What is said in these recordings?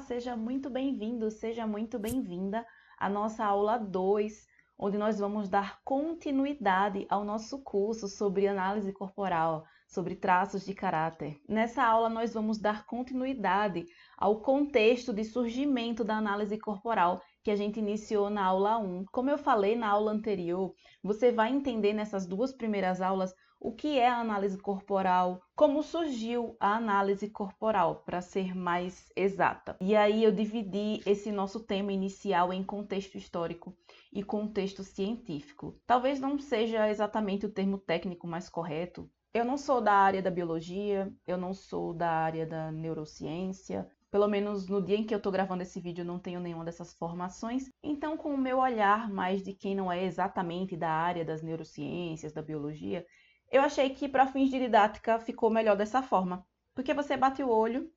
seja muito bem-vindo, seja muito bem-vinda à nossa aula 2, onde nós vamos dar continuidade ao nosso curso sobre análise corporal, sobre traços de caráter. Nessa aula, nós vamos dar continuidade ao contexto de surgimento da análise corporal que a gente iniciou na aula 1. Como eu falei na aula anterior, você vai entender nessas duas primeiras aulas o que é a análise corporal, como surgiu a análise corporal, para ser mais exata. E aí eu dividi esse nosso tema inicial em contexto histórico e contexto científico. Talvez não seja exatamente o termo técnico mais correto. Eu não sou da área da biologia, eu não sou da área da neurociência. Pelo menos no dia em que eu estou gravando esse vídeo, eu não tenho nenhuma dessas formações. Então, com o meu olhar mais de quem não é exatamente da área das neurociências, da biologia, eu achei que para fins de didática ficou melhor dessa forma, porque você bate o olho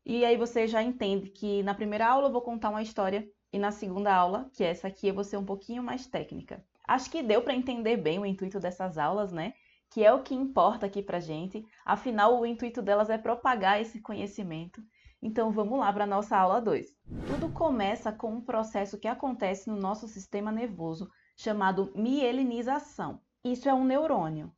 e aí você já entende que na primeira aula eu vou contar uma história e na segunda aula, que é essa aqui, eu vou ser um pouquinho mais técnica. Acho que deu para entender bem o intuito dessas aulas, né? Que é o que importa aqui pra gente. Afinal, o intuito delas é propagar esse conhecimento. Então vamos lá para a nossa aula 2. Tudo começa com um processo que acontece no nosso sistema nervoso chamado mielinização. Isso é um neurônio.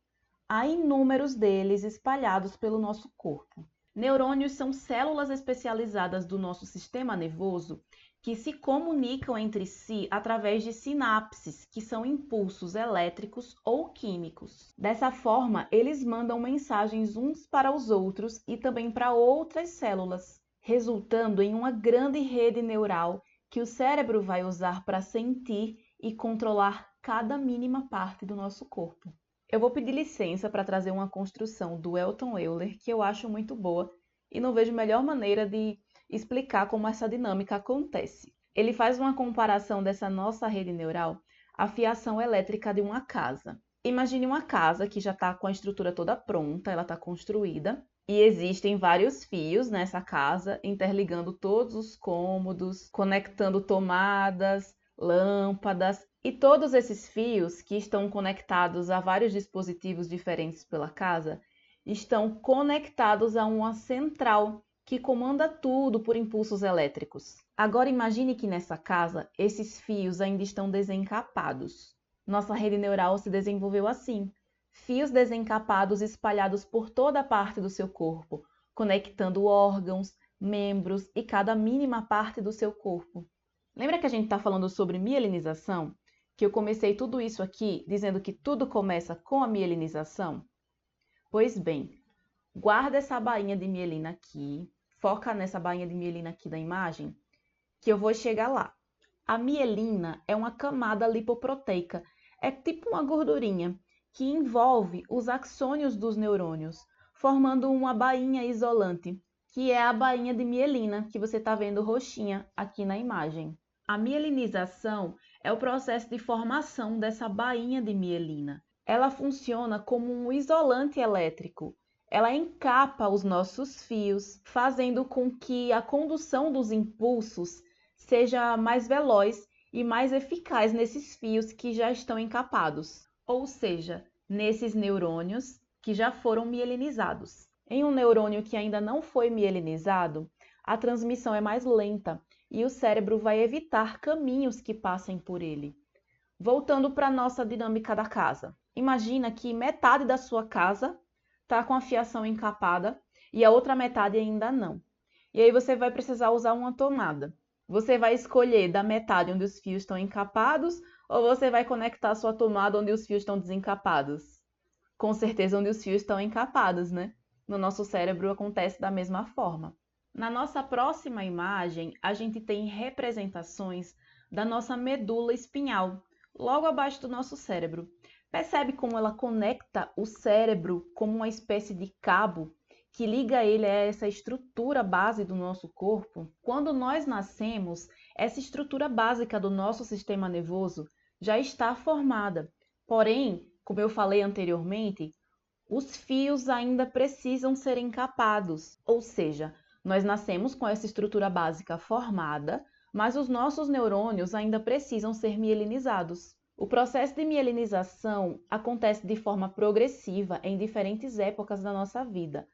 Há inúmeros deles espalhados pelo nosso corpo. Neurônios são células especializadas do nosso sistema nervoso que se comunicam entre si através de sinapses, que são impulsos elétricos ou químicos. Dessa forma, eles mandam mensagens uns para os outros e também para outras células, resultando em uma grande rede neural que o cérebro vai usar para sentir e controlar cada mínima parte do nosso corpo. Eu vou pedir licença para trazer uma construção do Elton Euler que eu acho muito boa e não vejo melhor maneira de explicar como essa dinâmica acontece. Ele faz uma comparação dessa nossa rede neural à fiação elétrica de uma casa. Imagine uma casa que já está com a estrutura toda pronta, ela está construída e existem vários fios nessa casa interligando todos os cômodos, conectando tomadas, lâmpadas. E todos esses fios que estão conectados a vários dispositivos diferentes pela casa estão conectados a uma central que comanda tudo por impulsos elétricos. Agora imagine que nessa casa esses fios ainda estão desencapados. Nossa rede neural se desenvolveu assim: fios desencapados espalhados por toda a parte do seu corpo, conectando órgãos, membros e cada mínima parte do seu corpo. Lembra que a gente está falando sobre mielinização? Que eu comecei tudo isso aqui dizendo que tudo começa com a mielinização? Pois bem, guarda essa bainha de mielina aqui, foca nessa bainha de mielina aqui da imagem, que eu vou chegar lá. A mielina é uma camada lipoproteica, é tipo uma gordurinha que envolve os axônios dos neurônios, formando uma bainha isolante, que é a bainha de mielina, que você está vendo roxinha aqui na imagem. A mielinização é o processo de formação dessa bainha de mielina. Ela funciona como um isolante elétrico. Ela encapa os nossos fios, fazendo com que a condução dos impulsos seja mais veloz e mais eficaz nesses fios que já estão encapados, ou seja, nesses neurônios que já foram mielinizados. Em um neurônio que ainda não foi mielinizado, a transmissão é mais lenta e o cérebro vai evitar caminhos que passem por ele. Voltando para a nossa dinâmica da casa. Imagina que metade da sua casa está com a fiação encapada e a outra metade ainda não. E aí você vai precisar usar uma tomada. Você vai escolher da metade onde os fios estão encapados ou você vai conectar a sua tomada onde os fios estão desencapados? Com certeza onde os fios estão encapados, né? No nosso cérebro acontece da mesma forma. Na nossa próxima imagem, a gente tem representações da nossa medula espinhal, logo abaixo do nosso cérebro. Percebe como ela conecta o cérebro como uma espécie de cabo que liga ele a essa estrutura base do nosso corpo? Quando nós nascemos, essa estrutura básica do nosso sistema nervoso já está formada. Porém, como eu falei anteriormente, os fios ainda precisam ser encapados, ou seja, nós nascemos com essa estrutura básica formada, mas os nossos neurônios ainda precisam ser mielinizados. O processo de mielinização acontece de forma progressiva em diferentes épocas da nossa vida,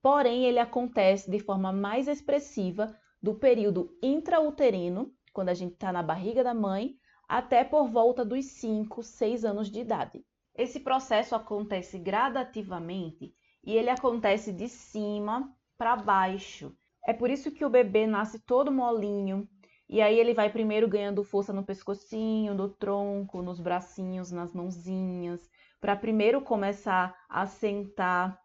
porém ele acontece de forma mais expressiva do período intrauterino, quando a gente está na barriga da mãe, até por volta dos 5, 6 anos de idade. Esse processo acontece gradativamente e ele acontece de cima para baixo. É por isso que o bebê nasce todo molinho, e aí ele vai primeiro ganhando força no pescocinho, no tronco, nos bracinhos, nas mãozinhas, para primeiro começar a sentar,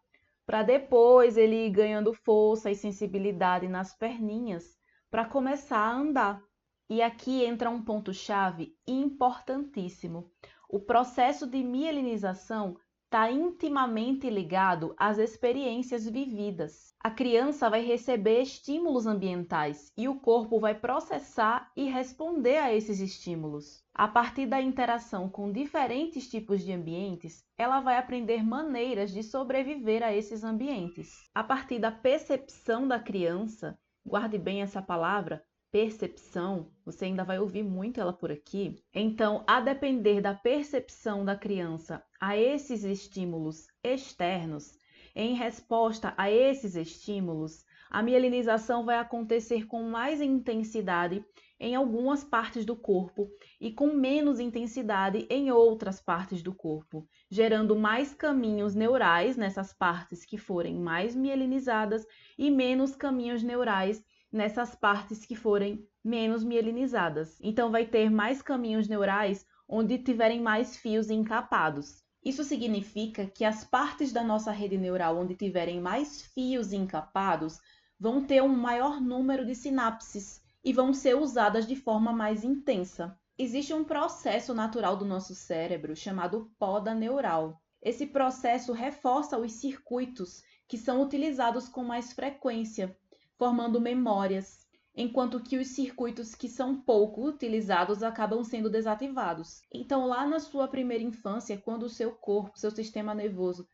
para depois ele ir ganhando força e sensibilidade nas perninhas, para começar a andar. E aqui entra um ponto-chave importantíssimo. O processo de mielinização está intimamente ligado às experiências vividas. A criança vai receber estímulos ambientais e o corpo vai processar e responder a esses estímulos. A partir da interação com diferentes tipos de ambientes, ela vai aprender maneiras de sobreviver a esses ambientes. A partir da percepção da criança, guarde bem essa palavra, percepção, você ainda vai ouvir muito ela por aqui. Então, a depender da percepção da criança a esses estímulos externos, em resposta a esses estímulos, a mielinização vai acontecer com mais intensidade em algumas partes do corpo e com menos intensidade em outras partes do corpo, gerando mais caminhos neurais nessas partes que forem mais mielinizadas e menos caminhos neurais nessas partes que forem menos mielinizadas. Então, vai ter mais caminhos neurais onde tiverem mais fios encapados. Isso significa que as partes da nossa rede neural onde tiverem mais fios encapados vão ter um maior número de sinapses e vão ser usadas de forma mais intensa. Existe um processo natural do nosso cérebro chamado poda neural. Esse processo reforça os circuitos que são utilizados com mais frequência, formando memórias, enquanto que os circuitos que são pouco utilizados acabam sendo desativados. Então, lá na sua primeira infância, quando o seu corpo, seu sistema nervoso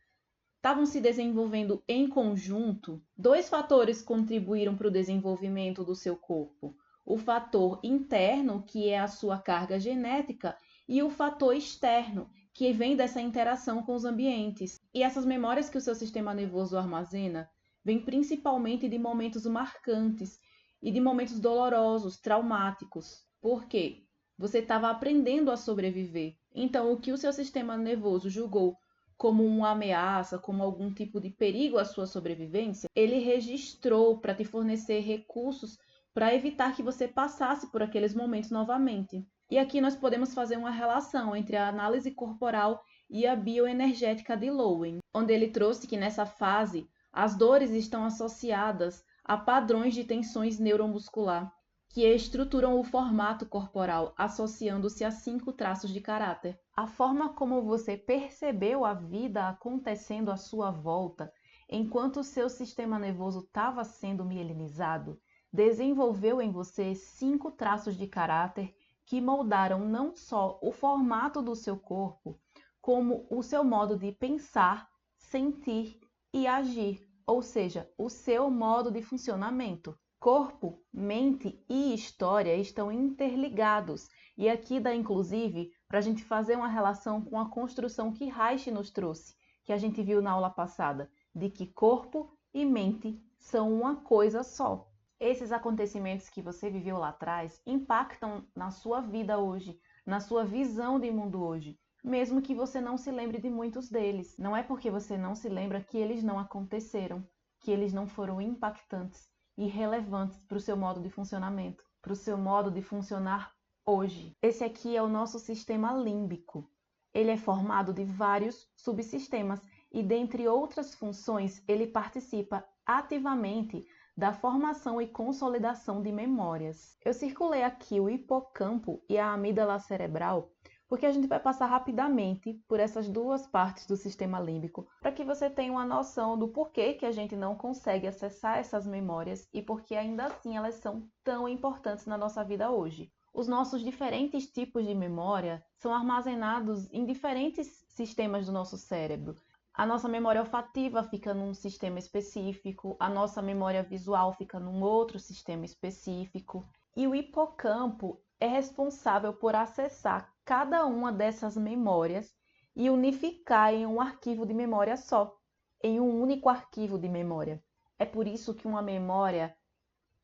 estavam se desenvolvendo em conjunto, dois fatores contribuíram para o desenvolvimento do seu corpo. O fator interno, que é a sua carga genética, e o fator externo, que vem dessa interação com os ambientes. E essas memórias que o seu sistema nervoso armazena vêm principalmente de momentos marcantes e de momentos dolorosos, traumáticos. Por quê? Você estava aprendendo a sobreviver. Então, o que o seu sistema nervoso julgou como uma ameaça, como algum tipo de perigo à sua sobrevivência, ele registrou para te fornecer recursos para evitar que você passasse por aqueles momentos novamente. E aqui nós podemos fazer uma relação entre a análise corporal e a bioenergética de Lowen, onde ele trouxe que nessa fase as dores estão associadas a padrões de tensões neuromuscular, que estruturam o formato corporal, associando-se a 5 traços de caráter. A forma como você percebeu a vida acontecendo à sua volta, enquanto o seu sistema nervoso estava sendo mielinizado, desenvolveu em você 5 traços de caráter que moldaram não só o formato do seu corpo, como o seu modo de pensar, sentir e agir, ou seja, o seu modo de funcionamento. Corpo, mente e história estão interligados, e aqui dá inclusive para a gente fazer uma relação com a construção que Reich nos trouxe, que a gente viu na aula passada, de que corpo e mente são uma coisa só. Esses acontecimentos que você viveu lá atrás impactam na sua vida hoje, na sua visão de mundo hoje, mesmo que você não se lembre de muitos deles. Não é porque você não se lembra que eles não aconteceram, que eles não foram impactantes e relevantes para o seu modo de funcionamento, para o seu modo de funcionar hoje. Esse aqui é o nosso sistema límbico. Ele é formado de vários subsistemas e, dentre outras funções, ele participa ativamente da formação e consolidação de memórias. Eu circulei aqui o hipocampo e a amígdala cerebral porque a gente vai passar rapidamente por essas duas partes do sistema límbico para que você tenha uma noção do porquê que a gente não consegue acessar essas memórias e porque ainda assim elas são tão importantes na nossa vida hoje. Os nossos diferentes tipos de memória são armazenados em diferentes sistemas do nosso cérebro. A nossa memória olfativa fica num sistema específico, a nossa memória visual fica num outro sistema específico, e o hipocampo é responsável por acessar cada uma dessas memórias e unificar em um arquivo de memória só, em um único arquivo de memória. É por isso que uma memória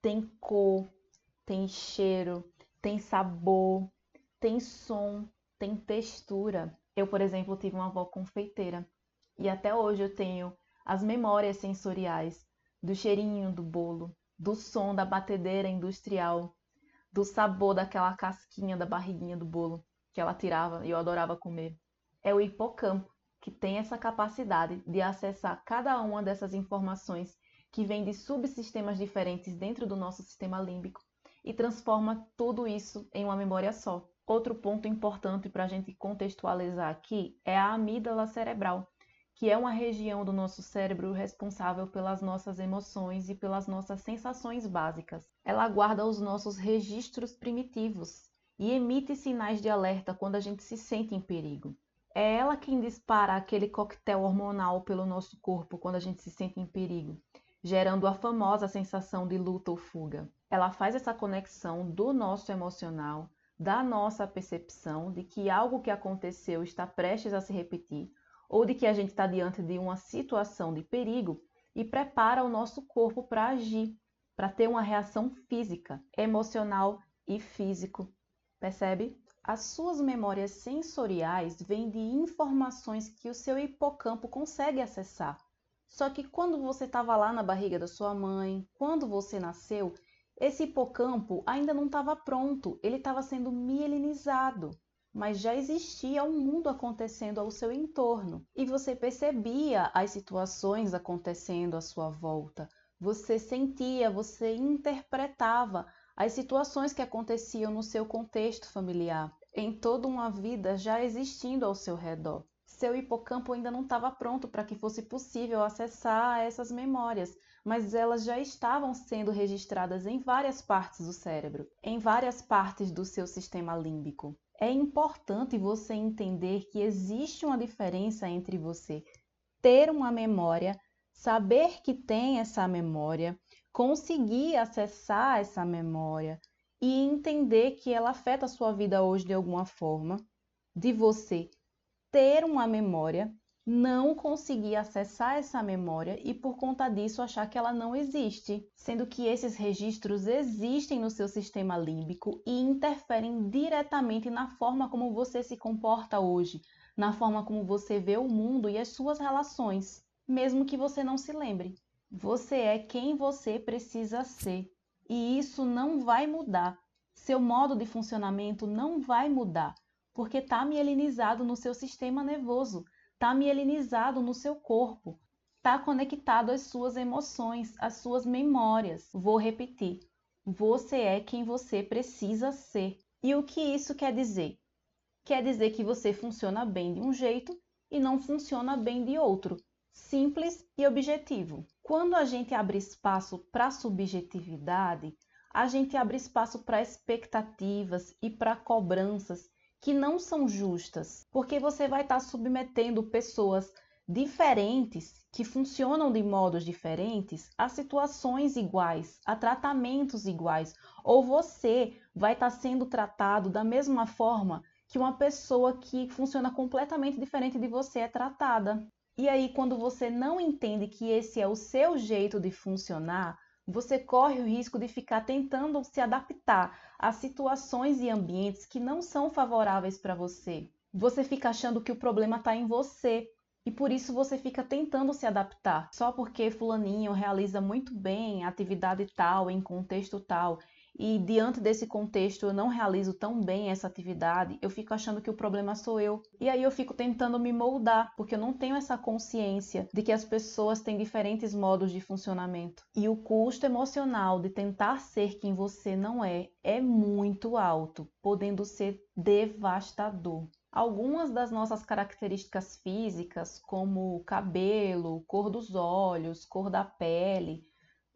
tem cor, tem cheiro, tem sabor, tem som, tem textura. Eu, por exemplo, tive uma avó confeiteira e até hoje eu tenho as memórias sensoriais do cheirinho do bolo, do som da batedeira industrial, do sabor daquela casquinha da barriguinha do bolo que ela tirava e eu adorava comer. É o hipocampo que tem essa capacidade de acessar cada uma dessas informações que vem de subsistemas diferentes dentro do nosso sistema límbico e transforma tudo isso em uma memória só. Outro ponto importante para a gente contextualizar aqui é a amígdala cerebral, que é uma região do nosso cérebro responsável pelas nossas emoções e pelas nossas sensações básicas. Ela guarda os nossos registros primitivos e emite sinais de alerta quando a gente se sente em perigo. É ela quem dispara aquele coquetel hormonal pelo nosso corpo quando a gente se sente em perigo, gerando a famosa sensação de luta ou fuga. Ela faz essa conexão do nosso emocional, da nossa percepção de que algo que aconteceu está prestes a se repetir, ou de que a gente está diante de uma situação de perigo e prepara o nosso corpo para agir, para ter uma reação física, emocional e físico. Percebe? As suas memórias sensoriais vêm de informações que o seu hipocampo consegue acessar. Só que quando você estava lá na barriga da sua mãe, quando você nasceu, esse hipocampo ainda não estava pronto, ele estava sendo mielinizado, mas já existia um mundo acontecendo ao seu entorno e você percebia as situações acontecendo à sua volta, você sentia, você interpretava as situações que aconteciam no seu contexto familiar, em toda uma vida já existindo ao seu redor. Seu hipocampo ainda não estava pronto para que fosse possível acessar essas memórias, mas elas já estavam sendo registradas em várias partes do cérebro, em várias partes do seu sistema límbico. É importante você entender que existe uma diferença entre você ter uma memória, saber que tem essa memória, conseguir acessar essa memória e entender que ela afeta a sua vida hoje de alguma forma, de você ter uma memória, não conseguir acessar essa memória e por conta disso achar que ela não existe, sendo que esses registros existem no seu sistema límbico e interferem diretamente na forma como você se comporta hoje, na forma como você vê o mundo e as suas relações, mesmo que você não se lembre. Você é quem você precisa ser e isso não vai mudar. Seu modo de funcionamento não vai mudar, porque está mielinizado no seu sistema nervoso, está mielinizado no seu corpo, está conectado às suas emoções, às suas memórias. Vou repetir, você é quem você precisa ser. E o que isso quer dizer? Quer dizer que você funciona bem de um jeito e não funciona bem de outro. Simples e objetivo. Quando a gente abre espaço para subjetividade, a gente abre espaço para expectativas e para cobranças que não são justas, porque você vai estar submetendo pessoas diferentes, que funcionam de modos diferentes, a situações iguais, a tratamentos iguais, ou você vai estar sendo tratado da mesma forma que uma pessoa que funciona completamente diferente de você é tratada. E aí, quando você não entende que esse é o seu jeito de funcionar, você corre o risco de ficar tentando se adaptar a situações e ambientes que não são favoráveis para você. Você fica achando que o problema está em você e por isso você fica tentando se adaptar. Só porque fulaninho realiza muito bem atividade tal, em contexto tal, e diante desse contexto eu não realizo tão bem essa atividade, eu fico achando que o problema sou eu. E aí eu fico tentando me moldar, porque eu não tenho essa consciência de que as pessoas têm diferentes modos de funcionamento. E o custo emocional de tentar ser quem você não é muito alto, podendo ser devastador. Algumas das nossas características físicas, como cabelo, cor dos olhos, cor da pele,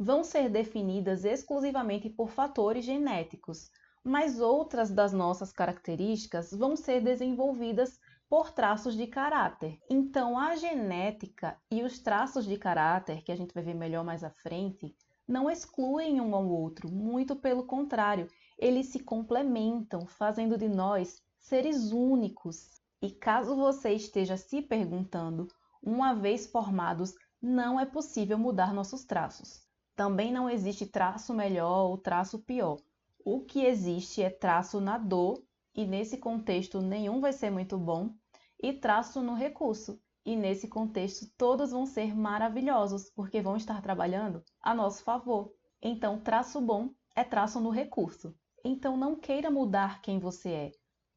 vão ser definidas exclusivamente por fatores genéticos, mas outras das nossas características vão ser desenvolvidas por traços de caráter. Então, a genética e os traços de caráter, que a gente vai ver melhor mais à frente, não excluem um ao outro, muito pelo contrário, eles se complementam, fazendo de nós seres únicos. E caso você esteja se perguntando, uma vez formados, não é possível mudar nossos traços. Também não existe traço melhor ou traço pior. O que existe é traço na dor, e nesse contexto nenhum vai ser muito bom, e traço no recurso. E nesse contexto todos vão ser maravilhosos, porque vão estar trabalhando a nosso favor. Então, traço bom é traço no recurso. Então, não queira mudar quem você é.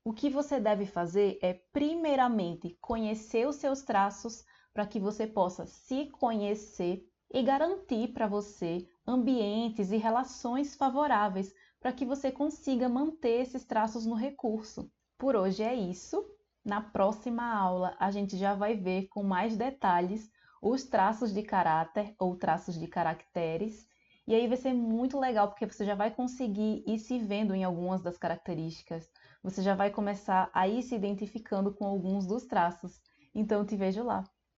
O que você deve fazer é, primeiramente, conhecer os seus traços para que você possa se conhecer e garantir para você ambientes e relações favoráveis para que você consiga manter esses traços no recurso. Por hoje é isso. Na próxima aula, a gente já vai ver com mais detalhes os traços de caráter ou traços de caracteres. E aí vai ser muito legal, porque você já vai conseguir ir se vendo em algumas das características. Você já vai começar a ir se identificando com alguns dos traços. Então, eu te vejo lá.